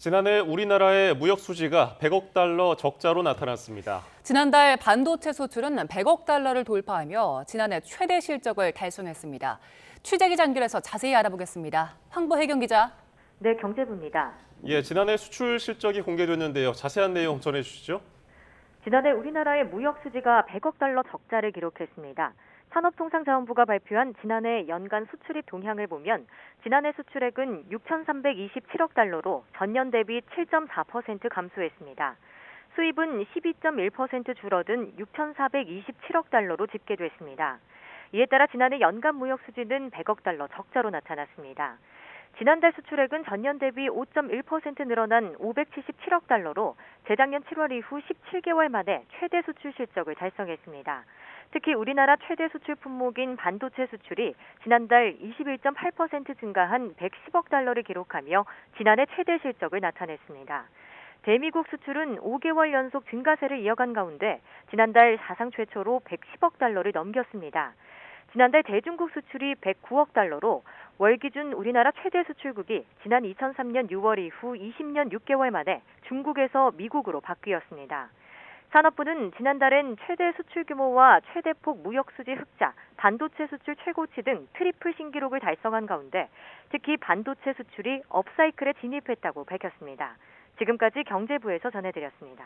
지난해 우리나라의 무역 수지가 100억 달러 적자로 나타났습니다. 지난달 반도체 수출은 100억 달러를 돌파하며 지난해 최대 실적을 달성했습니다. 취재 기자 연결해서 자세히 알아보겠습니다. 황보혜경 기자. 네, 경제부입니다. 예, 지난해 수출 실적이 공개됐는데요. 자세한 내용 전해주시죠. 지난해 우리나라의 무역 수지가 100억 달러 적자를 기록했습니다. 산업통상자원부가 발표한 지난해 연간 수출입 동향을 보면 지난해 수출액은 6,327억 달러로 전년 대비 7.4% 감소했습니다. 수입은 12.1% 줄어든 6,427억 달러로 집계됐습니다. 이에 따라 지난해 연간 무역 수지는 100억 달러 적자로 나타났습니다. 지난달 수출액은 전년 대비 5.1% 늘어난 577억 달러로 재작년 7월 이후 17개월 만에 최대 수출 실적을 달성했습니다. 특히 우리나라 최대 수출 품목인 반도체 수출이 지난달 21.8% 증가한 110억 달러를 기록하며 지난해 최대 실적을 나타냈습니다. 대미국 수출은 5개월 연속 증가세를 이어간 가운데 지난달 사상 최초로 110억 달러를 넘겼습니다. 지난달 대중국 수출이 109억 달러로 월 기준 우리나라 최대 수출국이 지난 2003년 6월 이후 20년 6개월 만에 중국에서 미국으로 바뀌었습니다. 산업부는 지난달엔 최대 수출 규모와 최대폭 무역 수지 흑자, 반도체 수출 최고치 등 트리플 신기록을 달성한 가운데 특히 반도체 수출이 업사이클에 진입했다고 밝혔습니다. 지금까지 경제부에서 전해드렸습니다.